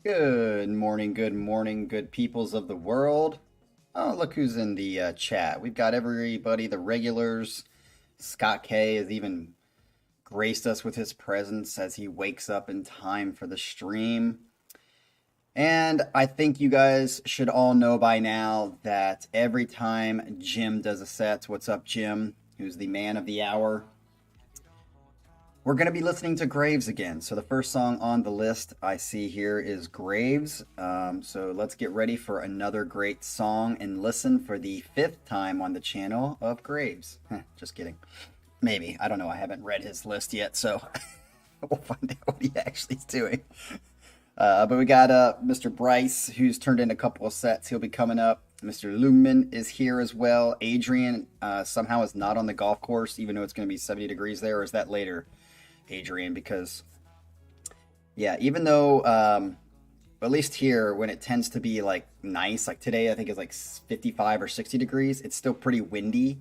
Good morning, good peoples of the world. Oh, look who's in the chat. We've got everybody, the regulars. Scott K has even graced us with his presence as he wakes up in time for the stream. And I think you guys should all know by now that every time Jim does a set, what's up, Jim? Who's the man of the hour? We're going to be listening to Graves again. So the first song on the list I see here is Graves. So let's get ready for another great song and listen for the fifth time on the channel of Graves. Just kidding. Maybe. I don't know. I haven't read his list yet, so we'll find out what he actually is doing. But we got Mr. Bryce, who's turned in a couple of sets. He'll be coming up. Mr. Lungman is here as well. Adrian somehow is not on the golf course, even though it's going to be 70 degrees there. Or is that later? Adrian, because yeah, even though at least here when it tends to be like nice, like today I think it's like 55 or 60 degrees, it's still pretty windy.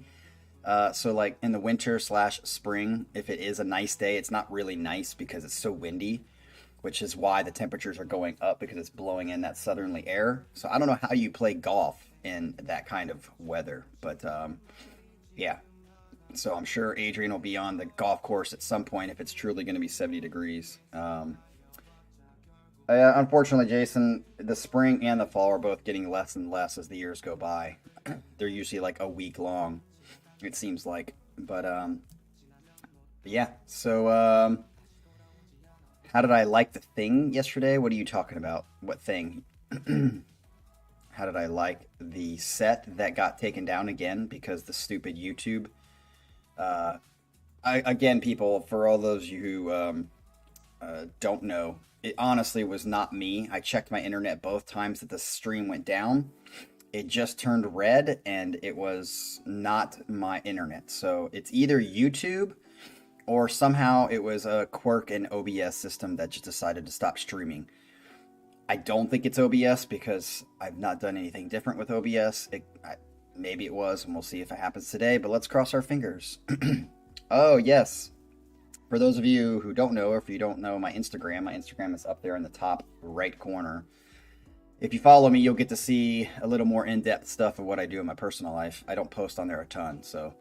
So like in the winter slash spring, if it is a nice day, it's not really nice because it's so windy, which is why the temperatures are going up because it's blowing in that southerly air. So I don't know how you play golf in that kind of weather, but yeah. So I'm sure Adrian will be on the golf course at some point if it's truly going to be 70 degrees. Unfortunately, Jason, the spring and the fall are both getting less and less as the years go by. They're usually like a week long, it seems like. But yeah, so how did I like the thing yesterday? What are you talking about? What thing? How did I like the set that got taken down again because the stupid YouTube again, people, for all those of you who don't know, it honestly was not me. I checked my internet both times that the stream went down. It just turned red, and it was not my internet. So it's either YouTube or somehow it was a quirk in OBS system that just decided to stop streaming. I don't think it's OBS because I've not done anything different with OBS. Maybe it was, and we'll see if it happens today, but let's cross our fingers. Oh, yes. For those of you who don't know, or if you don't know my Instagram is up there in the top right corner. If you follow me, you'll get to see a little more in-depth stuff of what I do in my personal life. I don't post on there a ton, so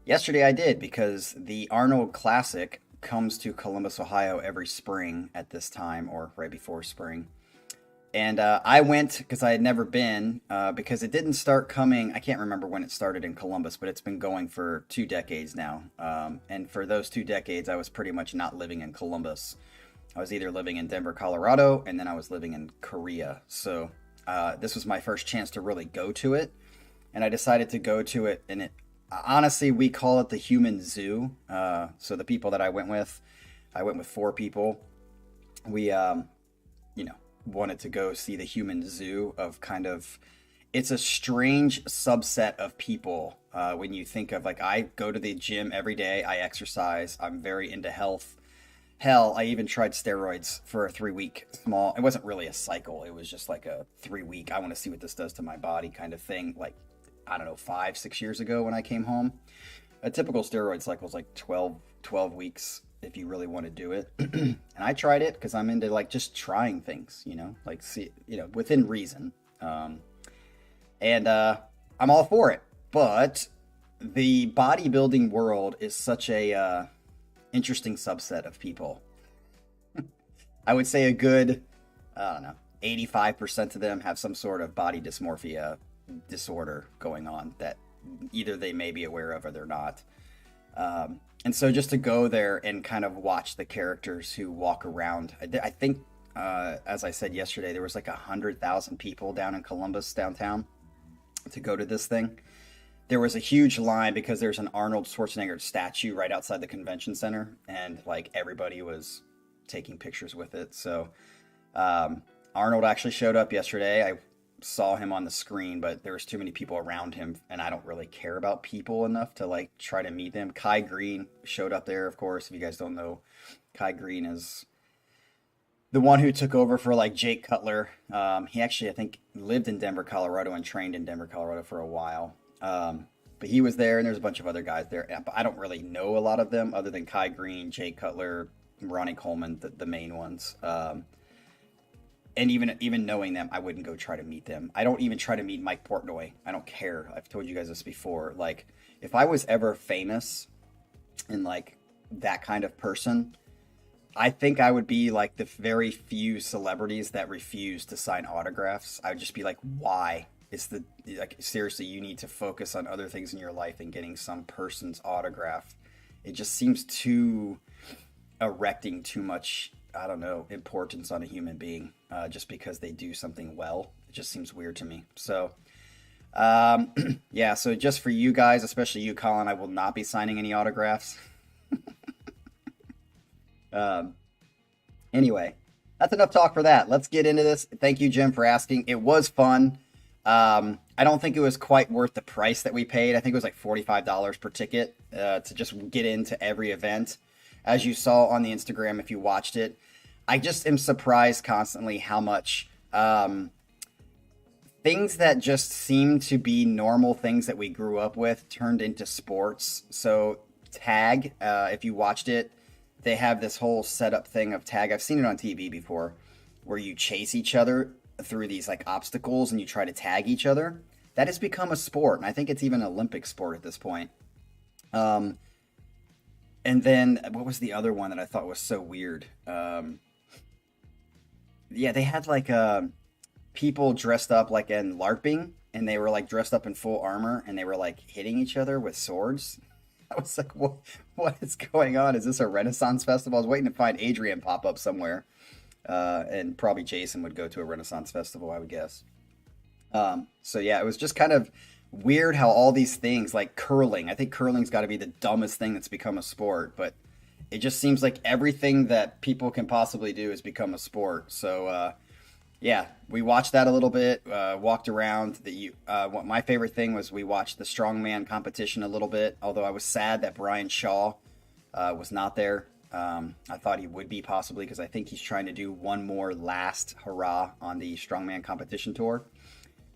yesterday I did because the Arnold Classic comes to Columbus, Ohio every spring at this time, or right before spring. And I went because I had never been, because it didn't start coming. I can't remember when it started in Columbus, but it's been going for 2 decades now. And for those 2 decades, I was pretty much not living in Columbus. I was either living in Denver, Colorado, and then I was living in Korea. So this was my first chance to really go to it. And I decided to go to it. And it honestly, we call it the human zoo. So the people that I went with 4 people. We, wanted to go see the human zoo of kind of, it's a strange subset of people when you think of, like, I go to the gym every day, I exercise, I'm very into health. Hell, I even tried steroids for a 3-week small, it wasn't really a cycle, it was just like a 3-week, I want to see what this does to my body kind of thing, like, I don't know, 5-6 years ago when I came home. A typical steroid cycle is like 12 weeks if you really want to do it. And I tried it because I'm into like just trying things, like see, within reason. And I'm all for it. But the bodybuilding world is such a interesting subset of people. I would say a good, I don't know, 85% of them have some sort of body dysmorphia disorder going on that either they may be aware of or they're not. And so just to go there and kind of watch the characters who walk around, I think, as I said yesterday, there was like 100,000 people down in Columbus downtown to go to this thing. There was a huge line because there's an Arnold Schwarzenegger statue right outside the convention center, and like everybody was taking pictures with it. So Arnold actually showed up yesterday. I saw him on the screen, but there was too many people around him, and I don't really care about people enough to like try to meet them. Kai Green showed up there, of course. If you guys don't know, Kai Green is the one who took over for like Jake Cutler. He actually, I think, lived in Denver, Colorado, and trained in Denver, Colorado for a while. But he was there, and there's a bunch of other guys there. But I don't really know a lot of them other than Kai Green, Jake Cutler, Ronnie Coleman, the main ones. And even knowing them, I wouldn't go try to meet them. I don't even try to meet Mike Portnoy. I don't care. I've told you guys this before. Like, if I was ever famous and like that kind of person, I think I would be like the very few celebrities that refuse to sign autographs. I would just be like, why? It's the like seriously, you need to focus on other things in your life than getting some person's autograph. It just seems too erecting too much, I don't know, importance on a human being just because they do something well. It just seems weird to me. So, yeah, so just for you guys, especially you, Colin, I will not be signing any autographs. Um, anyway, that's enough talk for that. Let's get into this. Thank you, Jim, for asking. It was fun. I don't think it was quite worth the price that we paid. I think it was like $45 per ticket to just get into every event. As you saw on the Instagram, if you watched it, I just am surprised constantly how much things that just seem to be normal things that we grew up with turned into sports. So tag, if you watched it, they have this whole setup thing of tag. I've seen it on TV before, where you chase each other through these like obstacles and you try to tag each other. That has become a sport, and I think it's even an Olympic sport at this point. And then what was the other one that I thought was so weird? Yeah, they had like people dressed up like in LARPing, and they were like dressed up in full armor, and they were like hitting each other with swords. I was like, what is going on? Is this a Renaissance festival? I was waiting to find Adrian pop up somewhere, and probably Jason would go to a Renaissance festival, I would guess. So yeah, it was just kind of weird how all these things like curling. I think curling's got to be the dumbest thing that's become a sport, but it just seems like everything that people can possibly do has become a sport. So yeah, we watched that a little bit, walked around. What my favorite thing was we watched the strongman competition a little bit, although I was sad that Brian Shaw was not there. I thought he would be possibly because I think he's trying to do one more last hurrah on the strongman competition tour,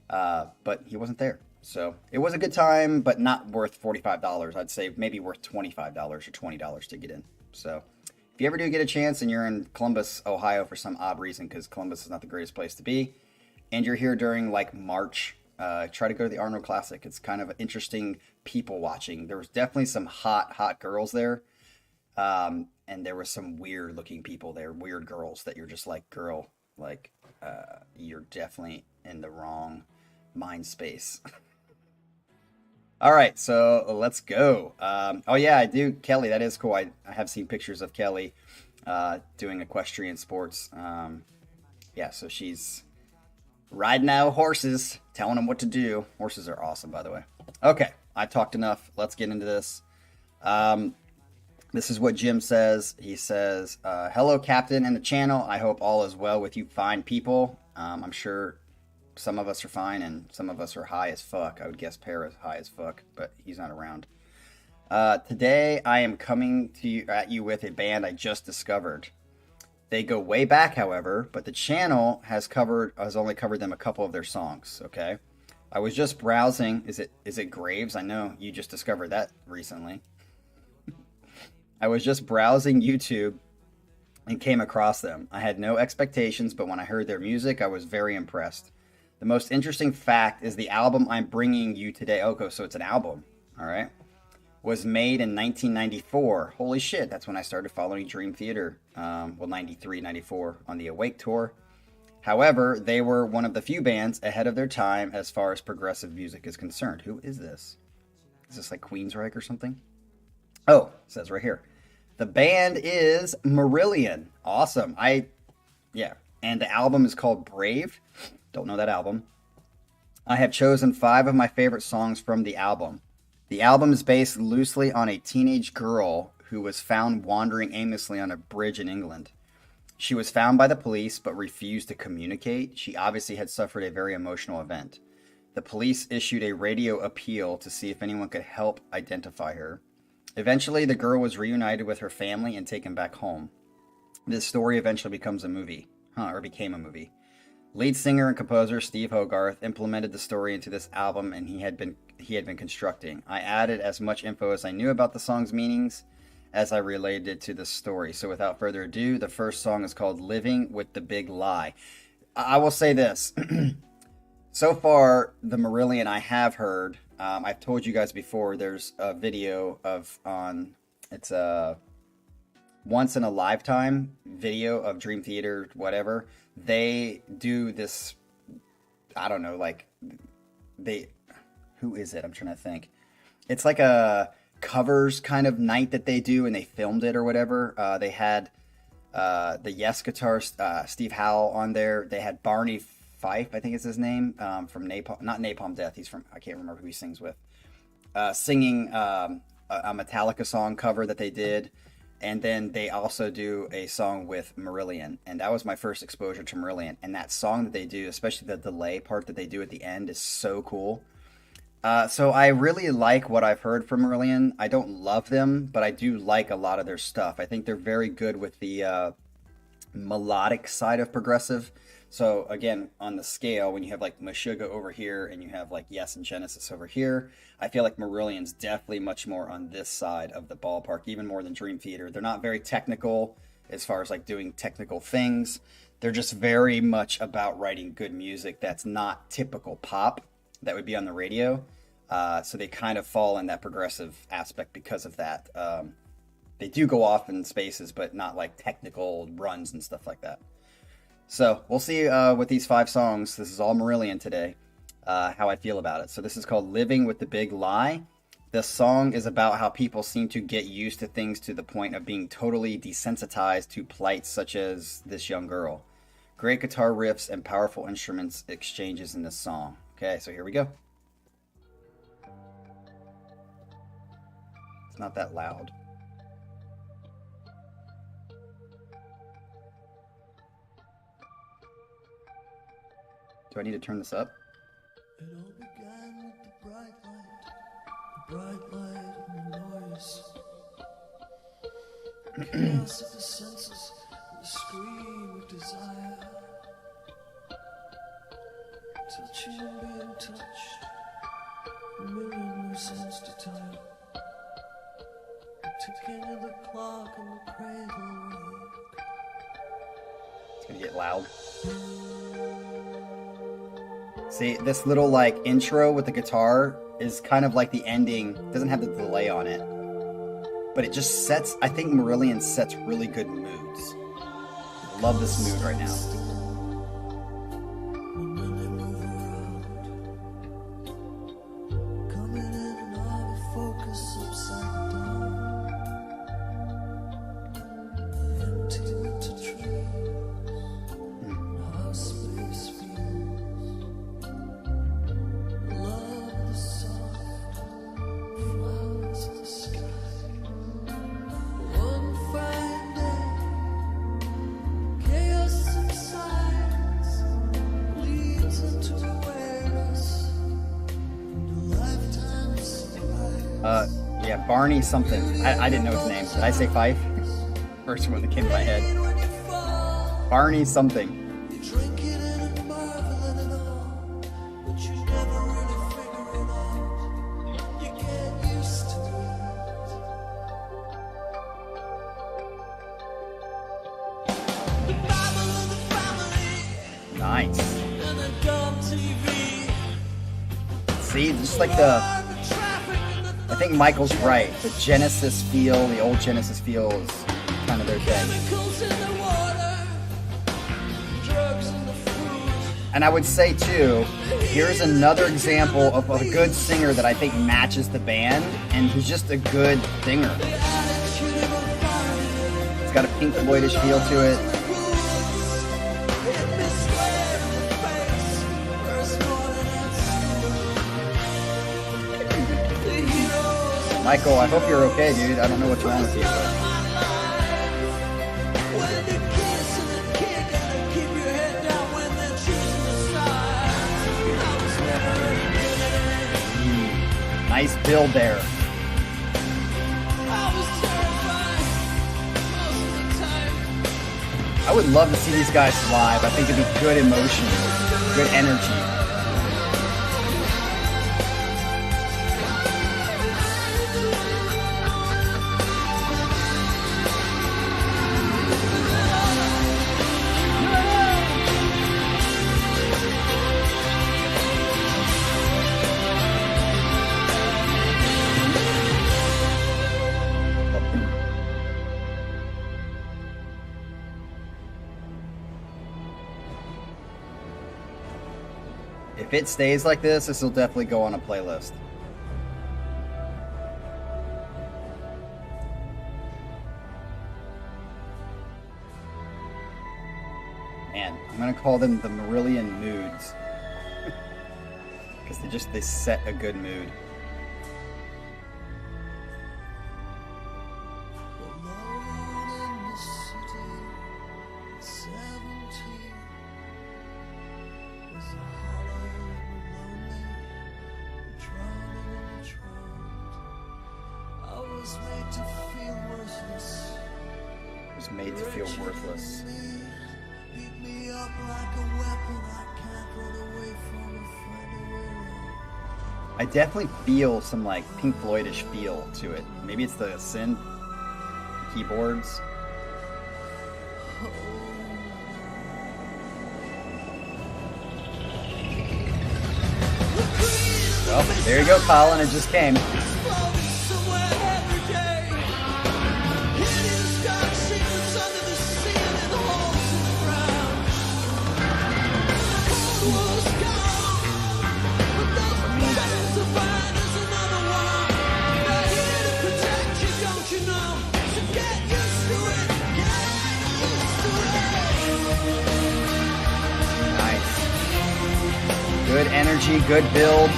but he wasn't there. So it was a good time, but not worth $45. I'd say maybe worth $25 or $20 to get in. So if you ever do get a chance and you're in Columbus, Ohio for some odd reason, because Columbus is not the greatest place to be, and you're here during like March, try to go to the Arnold Classic. It's kind of interesting people watching. There was definitely some hot girls there. And there were some weird looking people there, weird girls that you're just like, girl, like, you're definitely in the wrong mind space. All right, so let's go. Oh yeah, I do. Kelly, that is cool. I have seen pictures of Kelly doing equestrian sports. Yeah, so she's riding out horses, telling them what to do. Horses are awesome, by the way. Okay, I talked enough. Let's get into this. This is what Jim says. He says, hello, Captain and the channel. I hope all is well with you fine people. I'm sure some of us are fine, and some of us are high as fuck. I would guess Pear is high as fuck, but he's not around. Today, I am coming at you with a band I just discovered. They go way back, however, but the channel has only covered them a couple of their songs. Okay, I was just browsing. Is it Graves? I know you just discovered that recently. I was just browsing YouTube and came across them. I had no expectations, but when I heard their music, I was very impressed. The most interesting fact is the album I'm bringing you today. Okay, so it's an album, all right? Was made in 1994. Holy shit, that's when I started following Dream Theater. 93, 94 on the Awake tour. However, they were one of the few bands ahead of their time as far as progressive music is concerned. Who is this? Is this like Queensryche or something? Oh, it says right here. The band is Marillion. Awesome. Yeah. And the album is called Brave. Don't know that album. I have chosen 5 of my favorite songs from the album. The album is based loosely on a teenage girl who was found wandering aimlessly on a bridge in England. She was found by the police but refused to communicate. She obviously had suffered a very emotional event. The police issued a radio appeal to see if anyone could help identify her. Eventually, the girl was reunited with her family and taken back home. This story eventually becomes a movie, or became a movie. Lead singer and composer Steve Hogarth implemented the story into this album, and he had been constructing. I added as much info as I knew about the song's meanings as I related it to the story. So without further ado, the first song is called Living with the Big Lie. I will say this. So far, the Marillion I have heard, I've told you guys before, there's a video of on, it's a once in a lifetime video of Dream Theater, whatever. They do this, I don't know, like, they, who is it? I'm trying to think. It's like a covers kind of night that they do, and they filmed it or whatever. They had the Yes guitarist, Steve Howell on there. They had Barney Fife, I think is his name, from Napalm, not Napalm Death. He's from, I can't remember who he sings with. Singing a Metallica song cover that they did. And then they also do a song with Marillion. And that was my first exposure to Marillion. And that song that they do, especially the delay part that they do at the end, is so cool. So I really like what I've heard from Marillion. I don't love them, but I do like a lot of their stuff. I think they're very good with the melodic side of progressive. So again, on the scale, when you have like Meshuggah over here and you have like Yes and Genesis over here, I feel like Marillion's definitely much more on this side of the ballpark, even more than Dream Theater. They're not very technical as far as like doing technical things. They're just very much about writing good music that's not typical pop that would be on the radio. So they kind of fall in that progressive aspect because of that. They do go off in spaces, but not like technical runs and stuff like that. So we'll see with these 5 songs. This is all Marillion today, how I feel about it. So this is called Living with the Big Lie. This song is about how people seem to get used to things to the point of being totally desensitized to plights such as this young girl. Great guitar riffs and powerful instruments exchanges in this song. Okay, so here we go. It's not that loud. Do I need to turn this up? It all began with the bright light and the noise. The chaos of the senses, and the scream of desire. Touching and being touched, a million loose ends to tie. The ticking of the clock and the cradle rock. It's gonna get loud. See, this little like intro with the guitar is kind of like the ending. Doesn't have the delay on it, but it just sets, I think Marillion sets really good moods. Love this mood right now. Yeah, Barney something. I didn't know his name. Did I say Fife? First one that came to my head. Barney something. Nice. See, just like I think Michael's right. The Genesis feel, the old Genesis feel is kind of their thing. And I would say too, here's another example of a good singer that I think matches the band, and he's just a good singer. It's got a Pink Floydish feel to it. Michael, I hope you're okay, dude. I don't know what's wrong with you, but... Nice build there. I would love to see these guys live. I think it'd be good emotion, good energy. it stays like this will definitely go on a playlist. Man, I'm gonna call them the Marillion moods. Because they set a good mood. Was made to feel worthless. I definitely feel some like Pink Floydish feel to it. Maybe it's the synth keyboards. Well, there you go, Colin. It just came. Good energy, good build.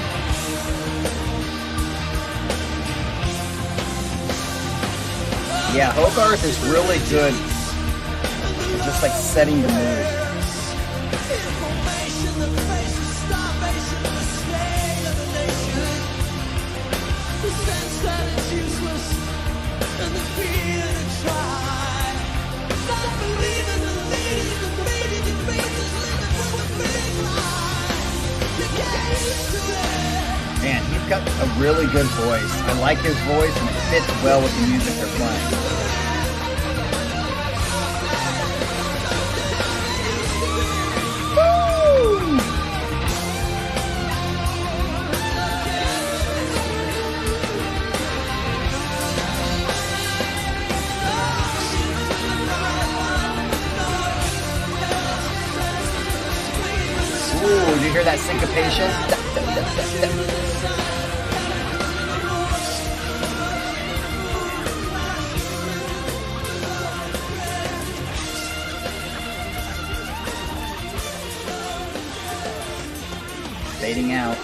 Yeah, Hogarth is really good at just like setting the mood. Man, he's got a really good voice. I like his voice, and it fits well with the music they're playing. Woo! Ooh, did you hear that syncopation? Fading out.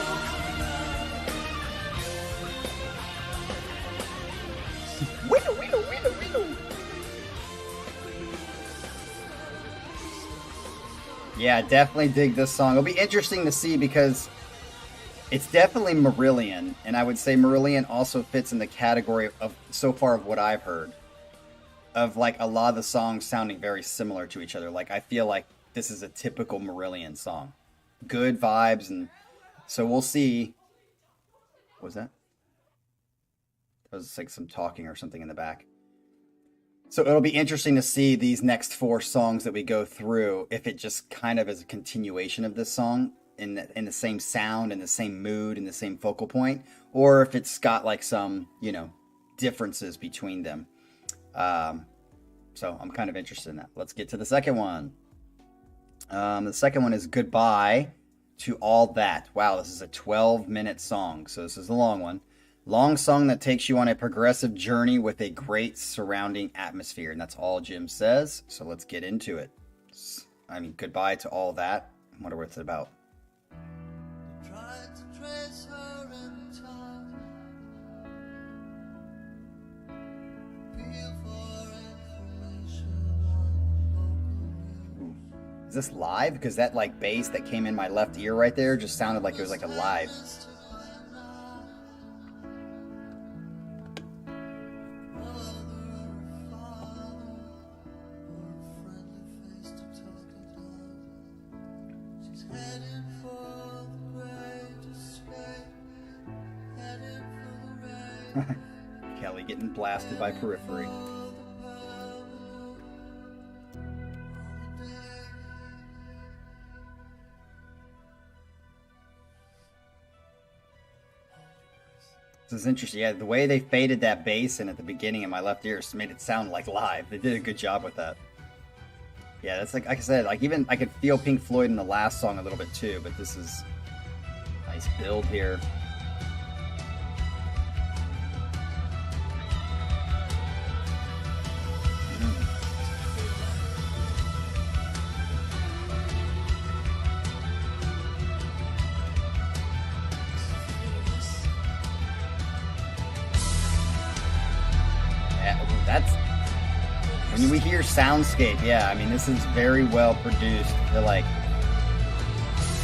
Yeah, definitely dig this song. It'll be interesting to see because it's definitely Marillion, and I would say Marillion also fits in the category of, so far of what I've heard, of like a lot of the songs sounding very similar to each other. Like I feel like this is a typical Marillion song. Good vibes, and so we'll see. What was that? That was like some talking or something in the back. So it'll be interesting to see these next 4 songs that we go through, if it just kind of is a continuation of this song in the same sound, in the same mood, in the same focal point, or if it's got like some, differences between them. So I'm kind of interested in that. Let's get to the second one. The second one is Goodbye to All That. Wow, this is a 12-minute song, so this is a long one. Long song that takes you on a progressive journey with a great surrounding atmosphere. And that's all Jim says. So let's get into it. I mean, Goodbye to All That. I wonder what it's about. Tried to trace her in time. Feel for information on local news. Is this live? Because that like bass that came in my left ear right there just sounded like it was like a live. Kelly getting blasted by Periphery. This is interesting. Yeah, the way they faded that bass in at the beginning in my left ear made it sound like live. They did a good job with that. Yeah, that's like I said, like even I could feel Pink Floyd in the last song a little bit too, but this is Nice build here. That's when we hear soundscape. Yeah, I mean, this is very well produced. They're like,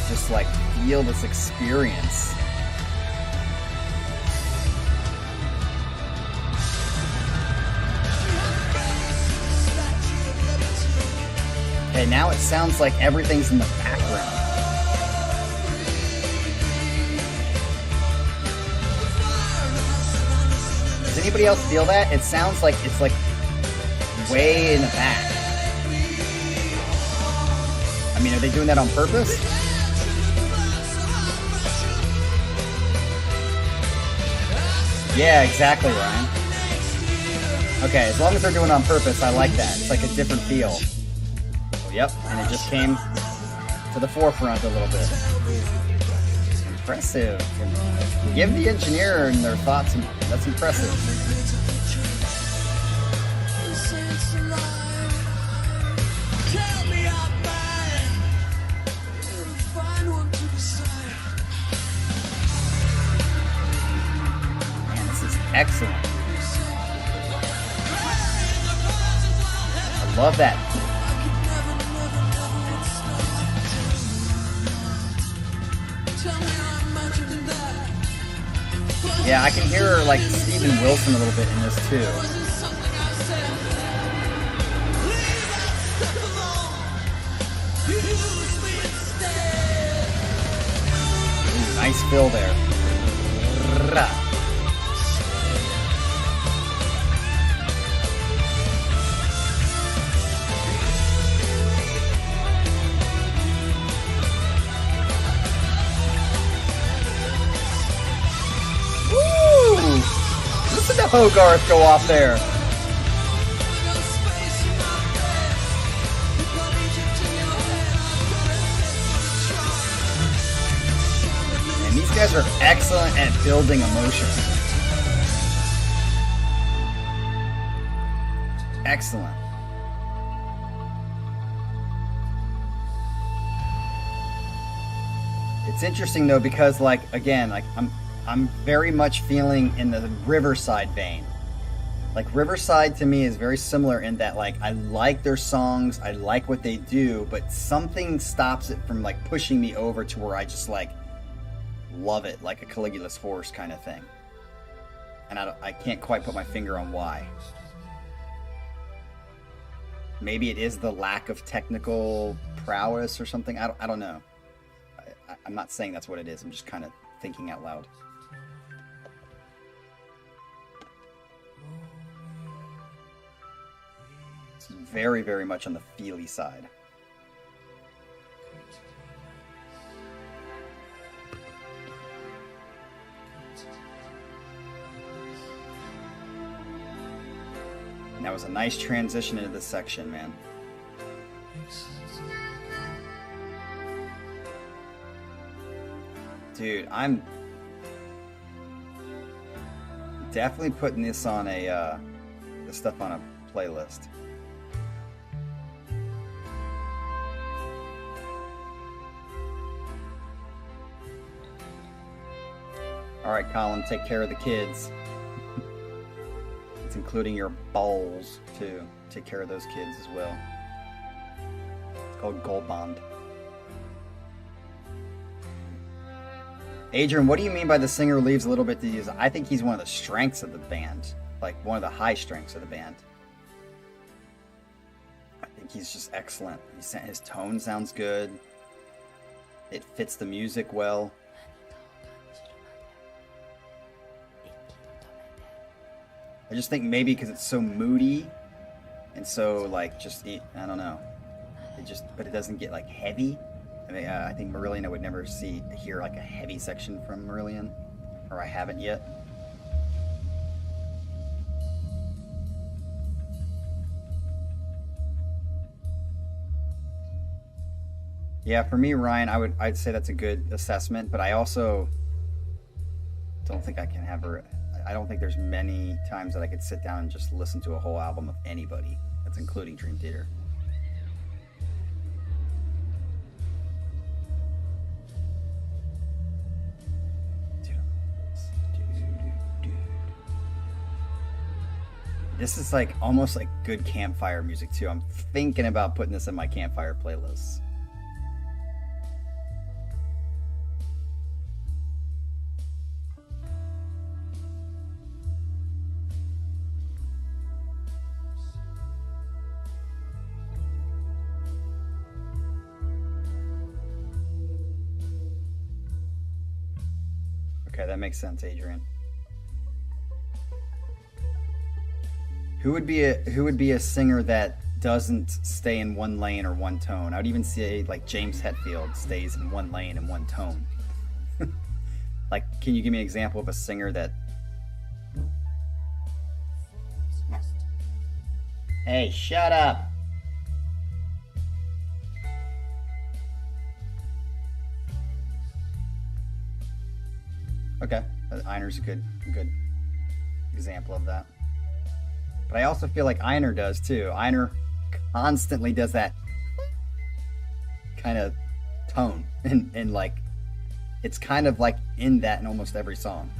just like feel this experience. Okay, now it sounds like everything's in the background. Does anybody else feel that? It sounds like it's like way in the back. I mean, are they doing that on purpose? Yeah, exactly, Ryan. Okay, as long as they're doing it on purpose, I like that. It's like a different feel. Oh, yep, and it just came to the forefront a little bit. Impressive. And give the engineer and their thoughts. That's impressive. Man, this is excellent. I love that. Yeah, I can hear like Steven Wilson a little bit in this too. Ooh, nice fill there. Listen to Hogarth go off there. And these guys are excellent at building emotion. Excellent. It's interesting though because like again, like I'm very much feeling in the Riverside vein. Like Riverside to me is very similar in that like I like their songs, I like what they do, but something stops it from like pushing me over to where I just like love it, like a Caligula's horse kind of thing. And I can't quite put my finger on why. Maybe it is the lack of technical prowess or something. I don't know. I'm not saying that's what it is. I'm just kind of thinking out loud. It's very, very much on the feely side. And that was a nice transition into this section, man. Dude, I'm definitely putting this on this stuff on a playlist. All right, Colin, take care of the kids. It's including your balls too. Take care of those kids as well. It's called Gold Bond. Adrian, what do you mean by the singer leaves a little bit to use? I think he's one of the strengths of the band. Like, one of the high strengths of the band. I think he's just excellent. His tone sounds good. It fits the music well. I just think maybe because it's so moody and so, like, just, I don't know. But it doesn't get, like, heavy. I mean, I think Marillion, I would never hear like a heavy section from Marillion, or I haven't yet. Yeah, for me, Ryan, I'd say that's a good assessment, but I also don't think I can have her. I don't think there's many times that I could sit down and just listen to a whole album of anybody. That's including Dream Theater. This is like almost like good campfire music too. I'm thinking about putting this in my campfire playlist. Okay, that makes sense, Adrian. Who would be a singer that doesn't stay in one lane or one tone? I would even say like James Hetfield stays in one lane and one tone. Like, can you give me an example of a singer that? Hey, shut up. Okay, Einer's a good example of that. But I also feel like Einer does too. Einer constantly does that kind of tone, and like it's kind of like in that in almost every song.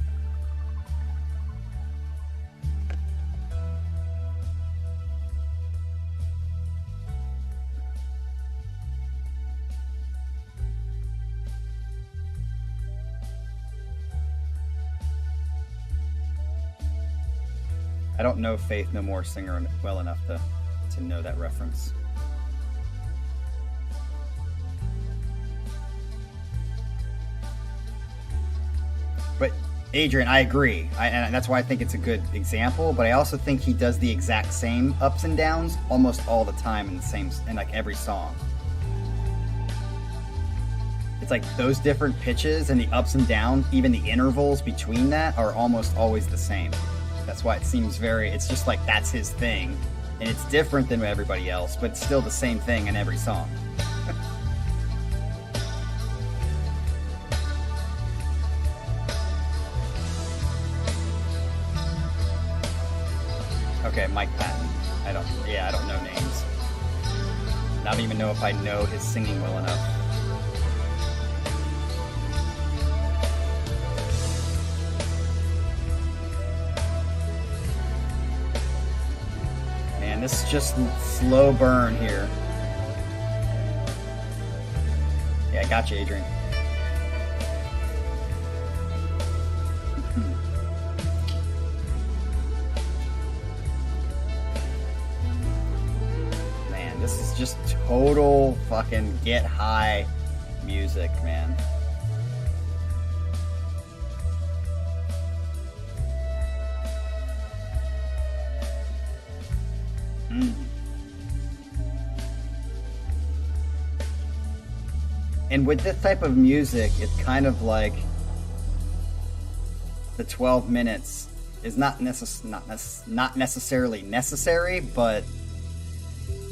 I don't know Faith No More singer well enough to know that reference. But Adrian, I agree, and that's why I think it's a good example. But I also think he does the exact same ups and downs almost all the time in the same in like every song. It's like those different pitches and the ups and downs, even the intervals between that, are almost always the same. That's why it seems very. It's just like that's his thing, and it's different than everybody else, but it's still the same thing in every song. Okay, Mike Patton. I don't. Yeah, I don't know names. I don't even know if I know his singing well enough. Man, this is just slow burn here. Yeah, I got you, Adrian. Man, this is just total fucking get high music, man. Mm. And with this type of music, it's kind of like the 12 minutes is not necessarily necessary, but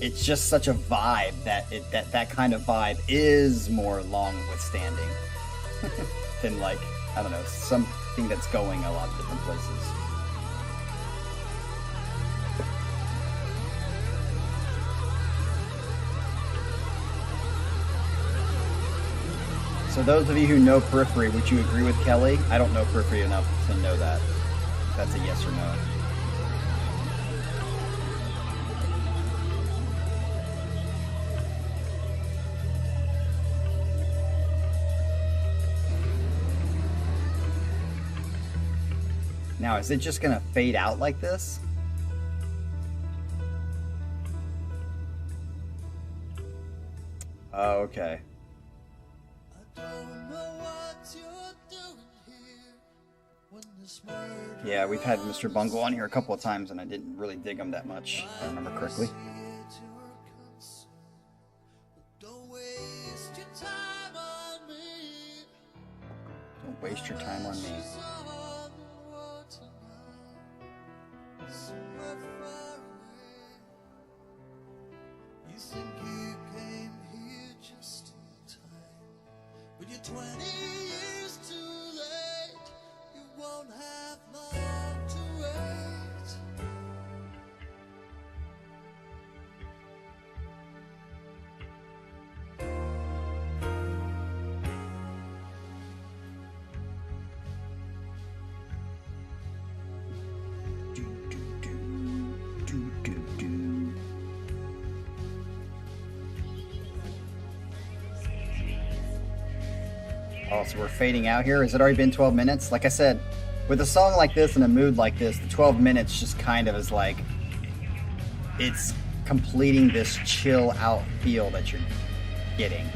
it's just such a vibe that kind of vibe is more long withstanding than like I don't know something that's going a lot of different places. So those of you who know Periphery, would you agree with Kelly? I don't know Periphery enough to know that. If that's a yes or no. Now, is it just going to fade out like this? Oh, okay. Yeah, we've had Mr. Bungle on here a couple of times, and I didn't really dig him that much, if I remember correctly. Don't waste your time on me. 20 years too late. You won't have long to wait. Oh, so we're fading out here? Has it already been 12 minutes? Like I said, with a song like this and a mood like this, the 12 minutes just kind of is like, it's completing this chill out feel that you're getting.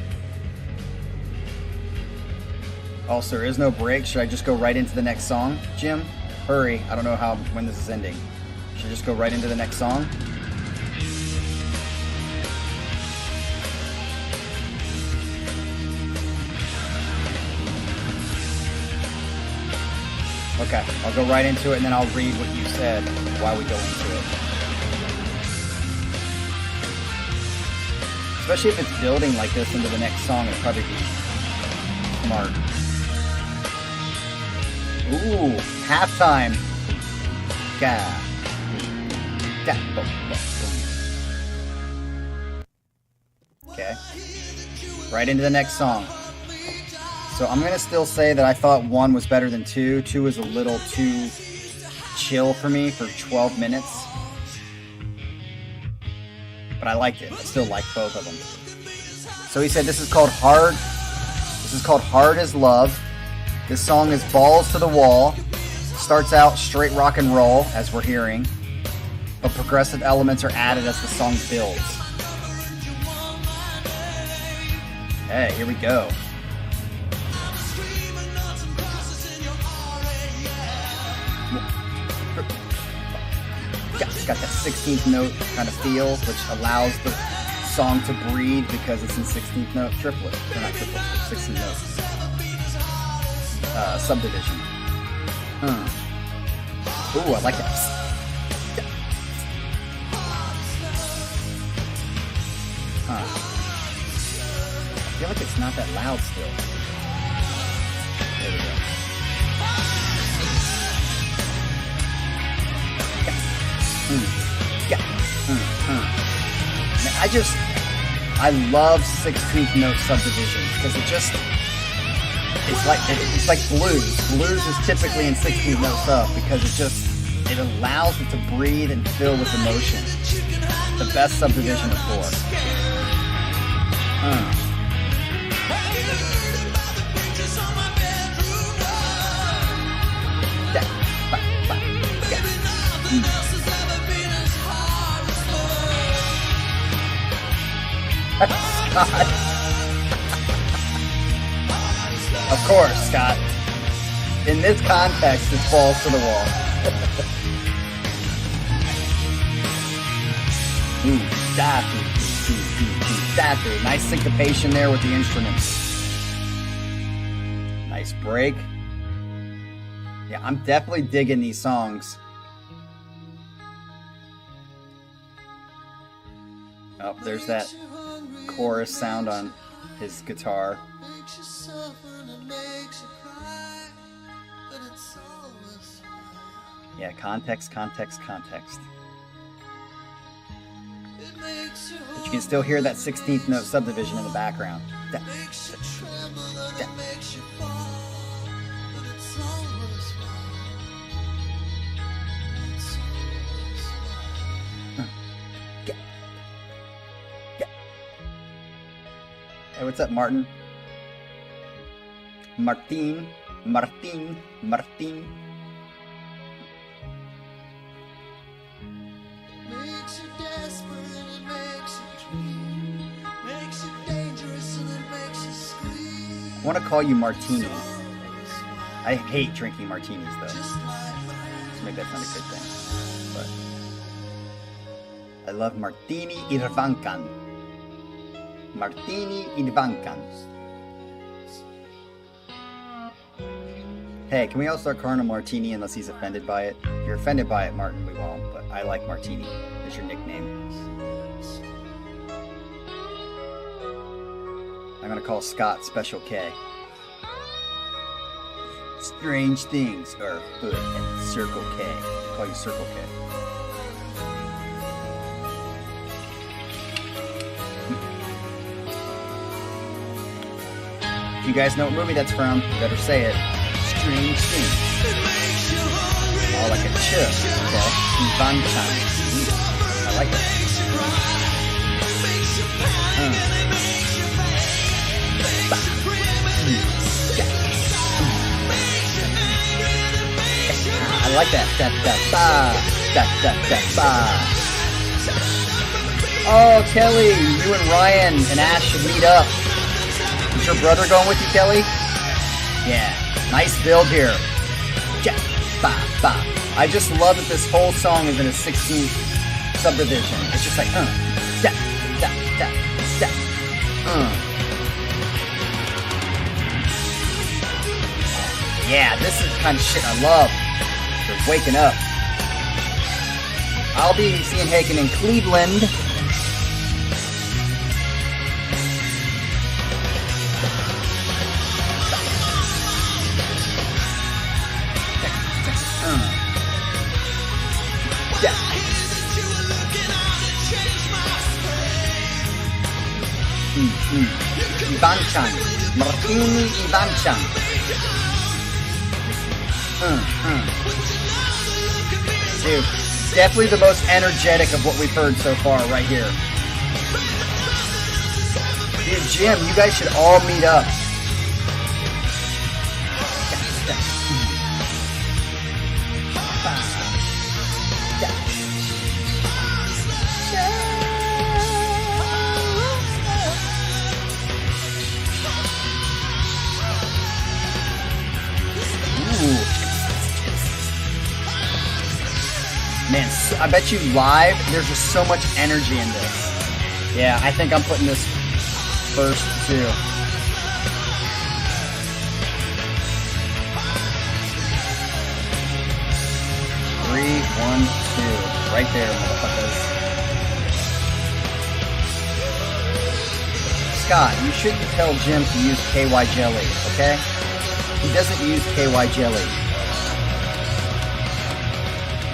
Also, there is no break. Should I just go right into the next song? Jim, hurry. I don't know when this is ending. Should I just go right into the next song? Okay, I'll go right into it and then I'll read what you said while we go into it. Especially if it's building like this into the next song, it'd probably be smart. Ooh, halftime. Ga. Ga. Boom, boom, boom. Okay. Right into the next song. So I'm going to still say that I thought 1 was better than 2. 2 was a little too chill for me for 12 minutes. But I liked it. I still like both of them. So he said this is called Hard. This is called Hard as Love. This song is balls to the wall. Starts out straight rock and roll, as we're hearing. But progressive elements are added as the song builds. Hey, here we go. It's got that 16th note kind of feel, which allows the song to breathe because it's in 16th note triplet. Or not triplet, 16th notes. Subdivision. Ooh, I like that. I feel like it's not that loud still. There we go. I love 16th note subdivisions because it's like blues. Blues is typically in 16th note sub because it allows it to breathe and fill with emotion. The best subdivision of 4. Scott. Of course, Scott. In this context, it falls to the wall. Nice syncopation there with the instruments. Nice break. Yeah, I'm definitely digging these songs. Oh, there's that chorus sound on his guitar. Yeah, context. But you can still hear that 16th note subdivision in the background. Hey, what's up, Martin? Martin. Makes you desperate and it makes you dream. Makes you dangerous and it makes you scream. I want to call you Martini. I hate drinking martinis, though. So maybe that's not a good thing. But I love Martini Irvankan. Martini Irvankan. Hey, can we all start calling him Martini unless he's offended by it? If you're offended by it, Martin, we won't. But I like Martini as your nickname. I'm gonna call Scott Special K. Strange things are afoot at Circle K. Call you Circle K. If you guys know what movie that's from, you better say it. Strange things. Oh, like a chip. Okay. Bantan. I like it. I like that. Oh, Kelly, you and Ryan and Ash should meet up. Is your brother going with you, Kelly? Yeah, nice build here. I just love that this whole song is in a 16th subdivision. It's just like, Yeah, this is the kind of shit I love. For waking up. I'll be seeing Hagen in Cleveland. Ivanchan. Martini Ivanchan. Dude, definitely the most energetic of what we've heard so far right here. Dude, Jim, you guys should all meet up. Man, I bet you live, there's just so much energy in this. Yeah, I think I'm putting this first, too. 3, 1, 2. Right there, motherfuckers. Scott, you shouldn't tell Jim to use KY jelly, okay? He doesn't use KY jelly.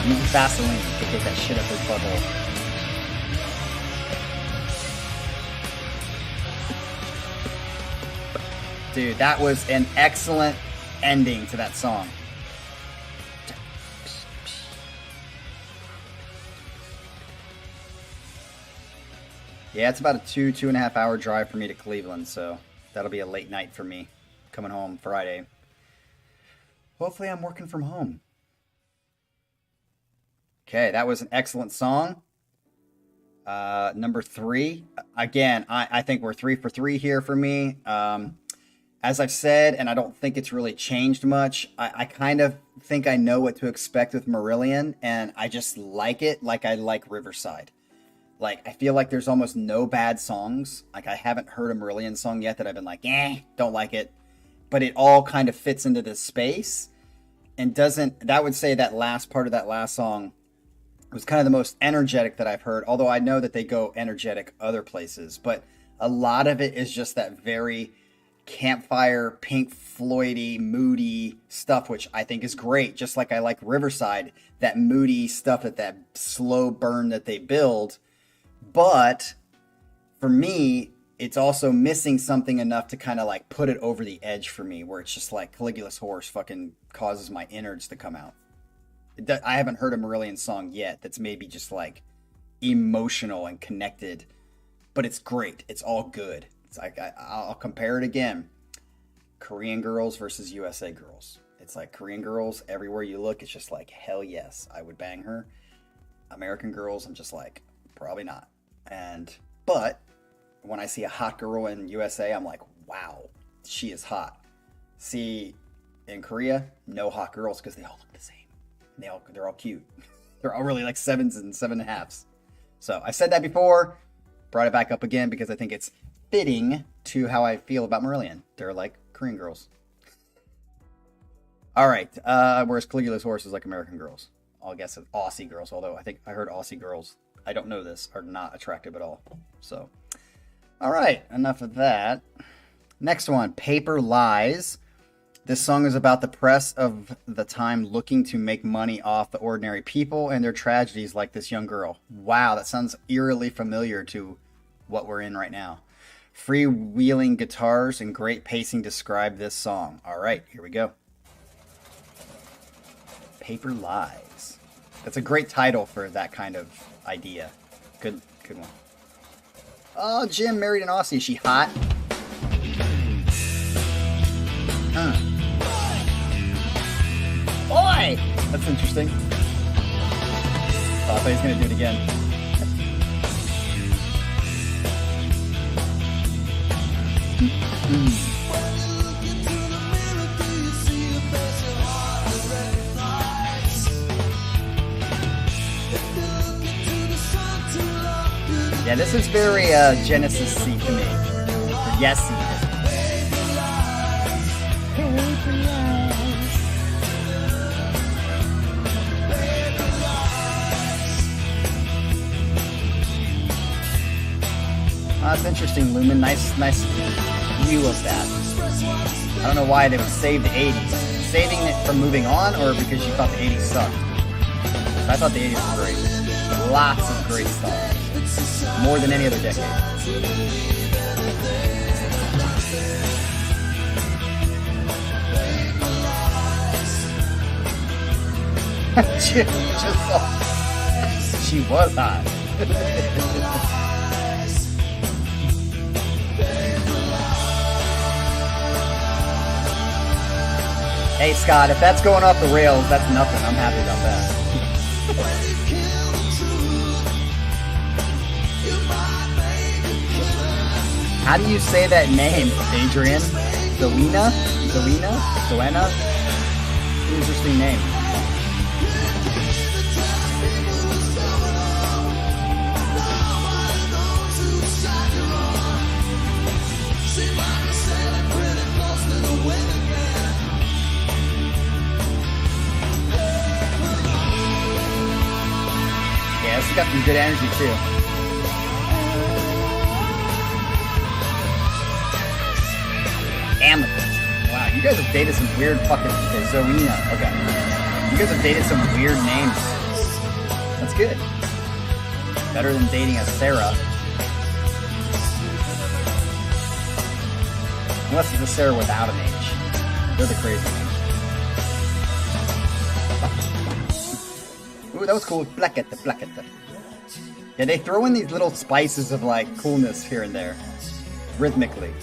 Use Vaseline to get that shit up his butthole. Dude, that was an excellent ending to that song. Yeah, it's about a 2.5 hour drive for me to Cleveland, so that'll be a late night for me coming home Friday. Hopefully I'm working from home. Okay, that was an excellent song. Number 3. Again, I think we're 3 for 3 here for me. As I've said, and I don't think it's really changed much, I kind of think I know what to expect with Marillion, and I just like it like I like Riverside. Like, I feel like there's almost no bad songs. Like, I haven't heard a Marillion song yet that I've been like, don't like it. But it all kind of fits into this space and doesn't... That would say that last part of that last song was kind of the most energetic that I've heard. Although I know that they go energetic other places. But a lot of it is just that very campfire, Pink Floyd-y, moody stuff, which I think is great. Just like I like Riverside, that moody stuff, that slow burn that they build. But for me, it's also missing something enough to kind of like put it over the edge for me, where it's just like Caligula's Horse fucking causes my innards to come out. I haven't heard a Marillion song yet that's maybe just like emotional and connected, but it's great. It's all good. It's like, I'll compare it again. Korean girls versus USA girls. It's like Korean girls, everywhere you look, it's just like, hell yes, I would bang her. American girls, I'm just like, probably not. But when I see a hot girl in USA, I'm like, wow, she is hot. See, in Korea, no hot girls because they all look the same. They're all cute. They're all really like 7s and 7.5s. So I said that before, brought it back up again because I think it's fitting to how I feel about Marillion. They're like Korean girls. All right, whereas Caligula's Horse is like American girls. I'll guess it's Aussie girls, although I think I heard Aussie girls, I don't know this, are not attractive at all. So, all right, enough of that. Next one, Paper Lies. This song is about the press of the time looking to make money off the ordinary people and their tragedies like this young girl. Wow, that sounds eerily familiar to what we're in right now. Freewheeling guitars and great pacing describe this song. All right, here we go. Paper Lies. That's a great title for that kind of idea. Good one. Oh, Jim married an Aussie. Is she hot? Boy! That's interesting. Oh, I thought he was going to do it again. Yeah, this is very Genesis-y to me. Or yes-y. Oh, that's interesting, Lumen. Nice view of that. I don't know why they would save the 80s. Saving it from moving on, or because you thought the 80s sucked? I thought the 80s were great. Lots of great stuff. More than any other decade. She was hot. Hey Scott, if that's going off the rails, that's nothing. I'm happy about that. How do you say that name, Adrian? Zelina? Zoena? Interesting name. Yeah, this has got some good energy too. Amethyst. Wow, you guys have dated some weird fucking... Okay, Zoena. Okay. You guys have dated some weird names. That's good. Better than dating a Sarah. Unless it's a Sarah without an H. They're the crazy ones. Ooh, that was cool. Blackette. Yeah, they throw in these little spices of, like, coolness here and there. Rhythmically.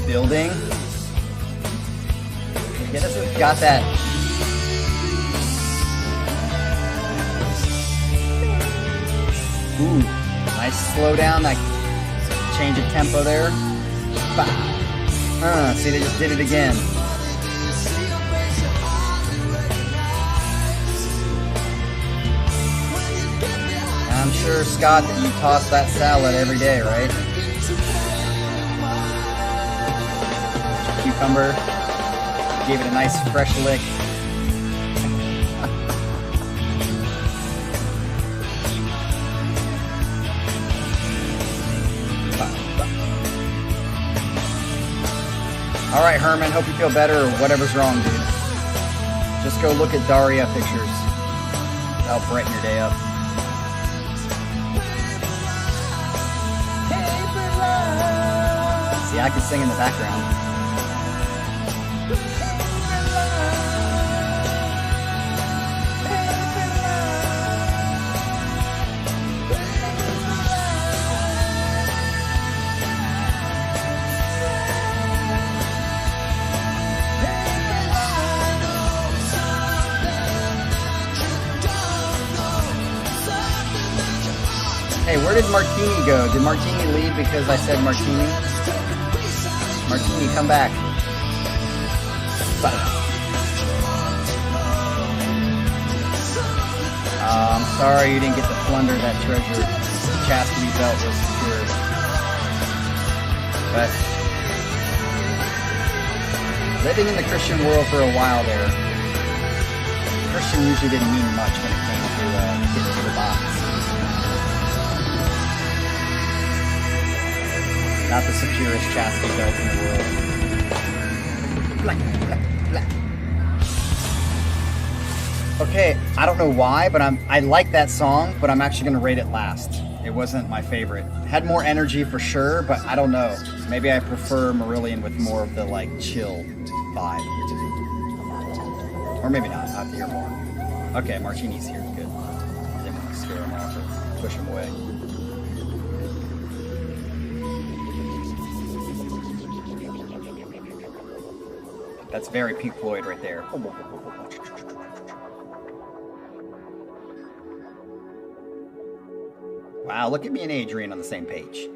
Building. Yeah, this has got that. Ooh, nice slow down, that change of tempo there. See, they just did it again. I'm sure, Scott, that you toss that salad every day, right? Cucumber. Gave it a nice fresh lick. Alright, Herman, hope you feel better or whatever's wrong, dude. Just go look at Daria pictures. That'll brighten your day up. See, I can sing in the background. Hey, where did Martini go? Did Martini leave because I said Martini? Martini, come back. I'm sorry you didn't get to plunder that treasure. The chastity belt was secured. But Living in the Christian world for a while there, Christian usually didn't mean much when it came to getting to the box. Not the securest chastity belt in the world. Blah, blah, blah. Okay, I don't know why, but I like that song, but I'm actually going to rate it last. It wasn't my favorite. Had more energy for sure, but I don't know. Maybe I prefer Marillion with more of the like chill vibe. Or maybe not. I'll have to hear more. Okay, Martini's here. Good. I didn't want to scare him off or push him away. That's very Pink Floyd right there. Wow, look at me and Adrian on the same page.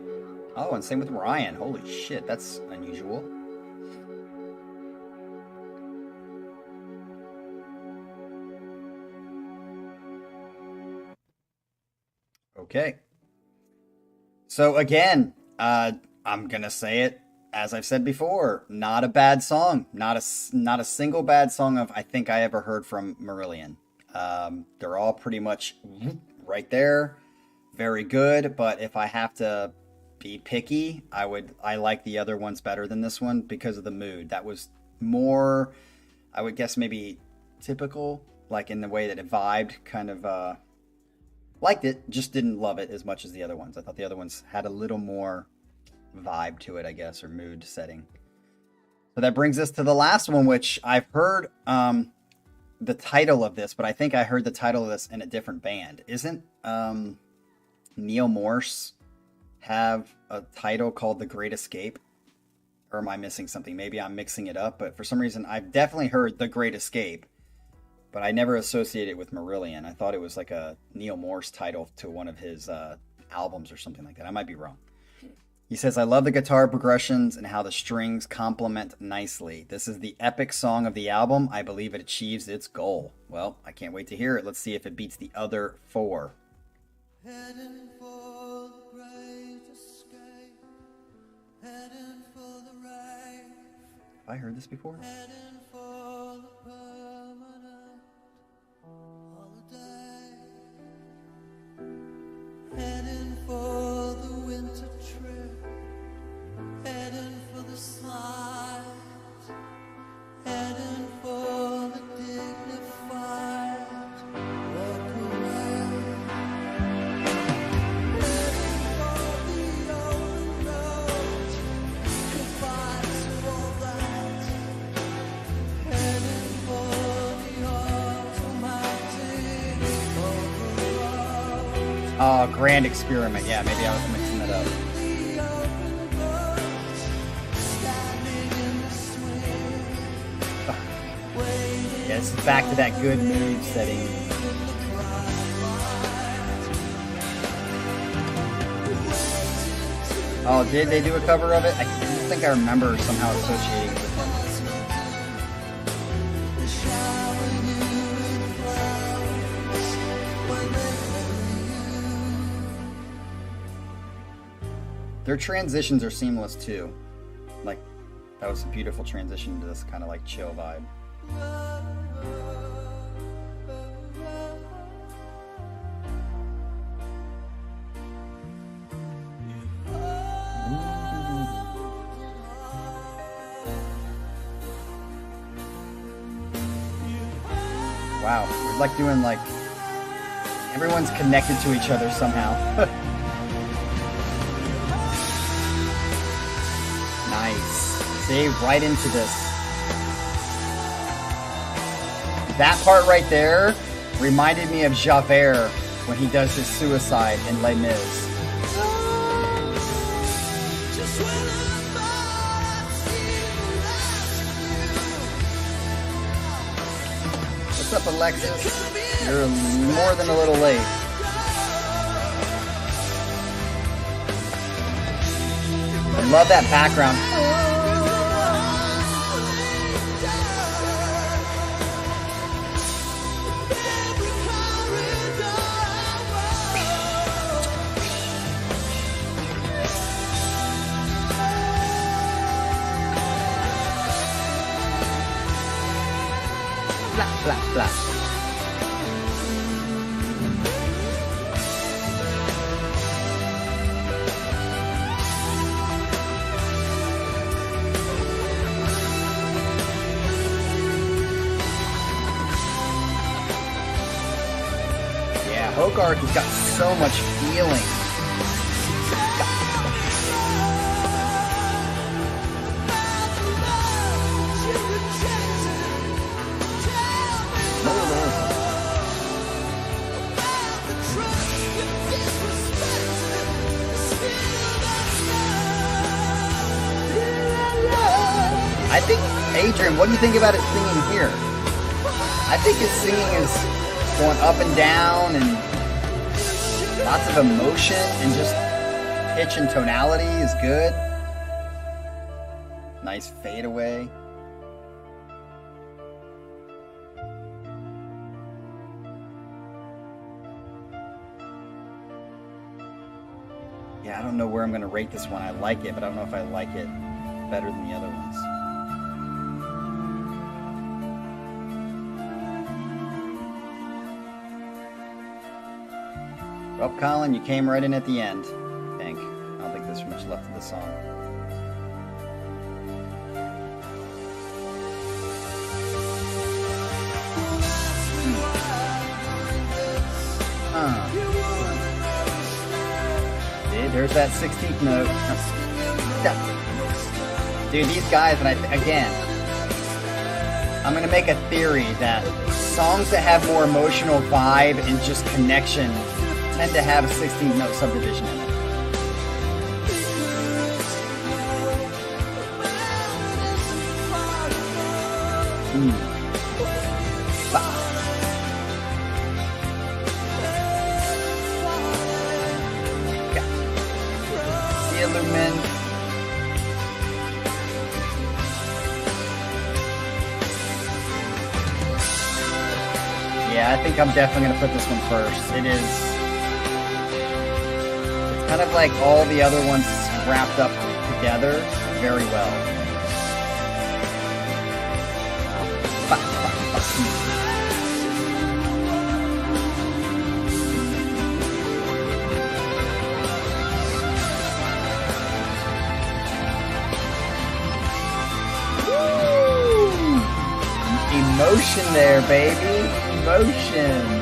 Oh, and same with Ryan. Holy shit, that's unusual. Okay. So again, I'm gonna say it as I've said before. Not a bad song. Not a single bad song I think I ever heard from Marillion. They're all pretty much right there. Very good, but if I have to be picky, I like the other ones better than this one because of the mood. That was more, I would guess maybe typical, like in the way that it vibed, kind of liked it, just didn't love it as much as the other ones. I thought the other ones had a little more vibe to it, I guess, or mood setting. So that brings us to the last one, which I've heard the title of this, but I think I heard the title of this in a different band. Isn't Neil Morse have a title called The Great Escape? Or am I missing something? Maybe I'm mixing it up, but for some reason I've definitely heard The Great Escape, but I never associated it with Marillion. I thought it was like a Neil Morse title to one of his albums or something like that. I might be wrong. He says, I love the guitar progressions and how the strings complement nicely. This is the epic song of the album. I believe it achieves its goal. Well, I can't wait to hear it. Let's see if it beats the other four. Heading for the great escape, heading for the rave, Have I heard this before? heading for the permanent holiday, heading for the winter trip, heading for the slide, heading for the dignified walk away. Oh, Grand Experiment. Yeah, maybe I was mixing it up. Yeah, this is back to that good mood setting. Oh, did they do a cover of it? I think I remember somehow associating it with them. Their transitions are seamless too. Like, that was a beautiful transition to this kind of like chill vibe. Wow, we're like doing like, everyone's connected to each other somehow. Nice. See, right into this. That part right there reminded me of Javert when he does his suicide in Les Mis. What's up, Alexis? You're more than a little late. I love that background. blah. Yeah, Hogarth has got so much feeling. I think, Adrian, what do you think about it singing here? I think his singing is going up and down and lots of emotion, and just pitch and tonality is good. Nice fadeaway. Yeah, I don't know where I'm going to rate this one. I like it, but I don't know if I like it better than the other ones. Well, Colin, you came right in at the end, I think. I don't think there's much left of the song. See, there's that 16th note. Dude, these guys, and again, I'm going to make a theory that songs that have more emotional vibe and just connection tend to have a 16th note subdivision in it. See you, Lumen. Yeah, I think I'm definitely going to put this one first. It is... kind of like all the other ones wrapped up together very well. Woo! Emotion there, baby. Emotion.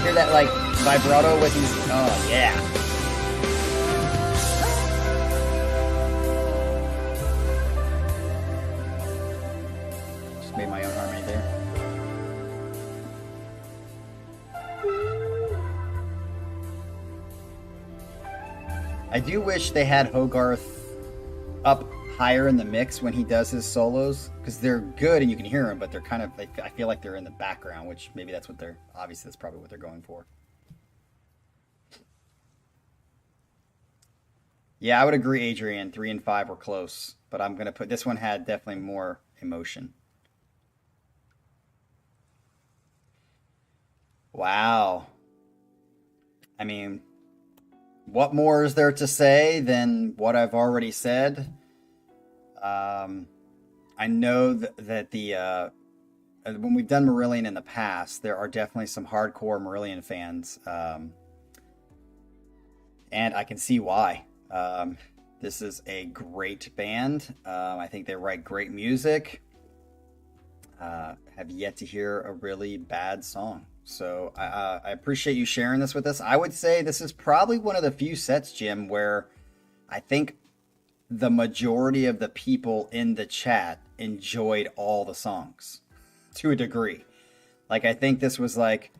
Hear that like vibrato with these? Oh yeah. Just made my own harmony there. I do wish they had Hogarth up higher in the mix when he does his solos, because they're good and you can hear them, but they're kind of like, I feel like they're in the background, which maybe that's what they're, obviously that's probably what they're going for. Yeah, I would agree, Adrian. 3 and 5 were close, but I'm gonna put this one had definitely more emotion. Wow. I mean, what more is there to say than what I've already said? I know that the when we've done Marillion in the past, there are definitely some hardcore Marillion fans, and I can see why. This is a great band. I think they write great music. Have yet to hear a really bad song. So I appreciate you sharing this with us. I would say this is probably one of the few sets, Jim, where I think the majority of the people in the chat enjoyed all the songs to a degree. Like, I think this was like,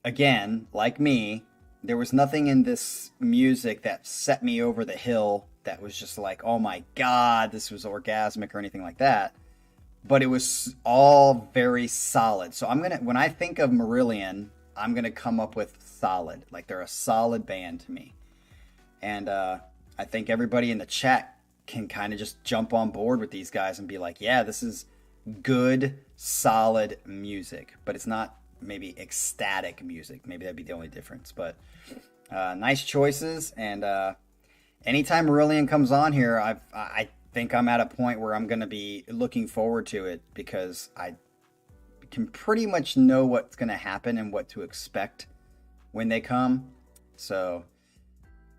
again, like me, there was nothing in this music that set me over the hill that was just like, oh my God, this was orgasmic or anything like that. But it was all very solid. So when I think of Marillion, I'm gonna come up with solid. Like, they're a solid band to me. And I think everybody in the chat can kind of just jump on board with these guys and be like, yeah, this is good, solid music. But it's not maybe ecstatic music. Maybe that'd be the only difference. But nice choices. And anytime Marillion comes on here, I think I'm at a point where I'm going to be looking forward to it because I can pretty much know what's going to happen and what to expect when they come. So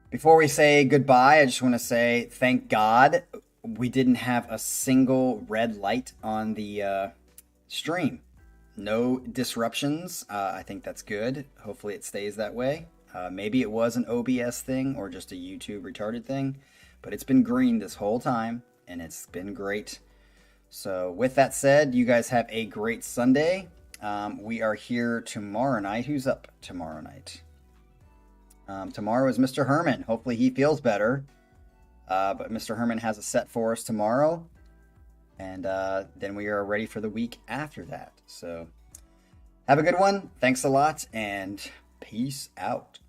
before we say goodbye, I just want to say thank God we didn't have a single red light on the stream. No disruptions. I think that's good. Hopefully it stays that way. Maybe it was an OBS thing or just a YouTube retarded thing, but it's been green this whole time and it's been great. So with that said, you guys have a great Sunday. We are here tomorrow night. Who's up tomorrow night? Tomorrow is Mr. Herman. Hopefully he feels better. But Mr. Herman has a set for us tomorrow. And then we are ready for the week after that. So have a good one. Thanks a lot and peace out.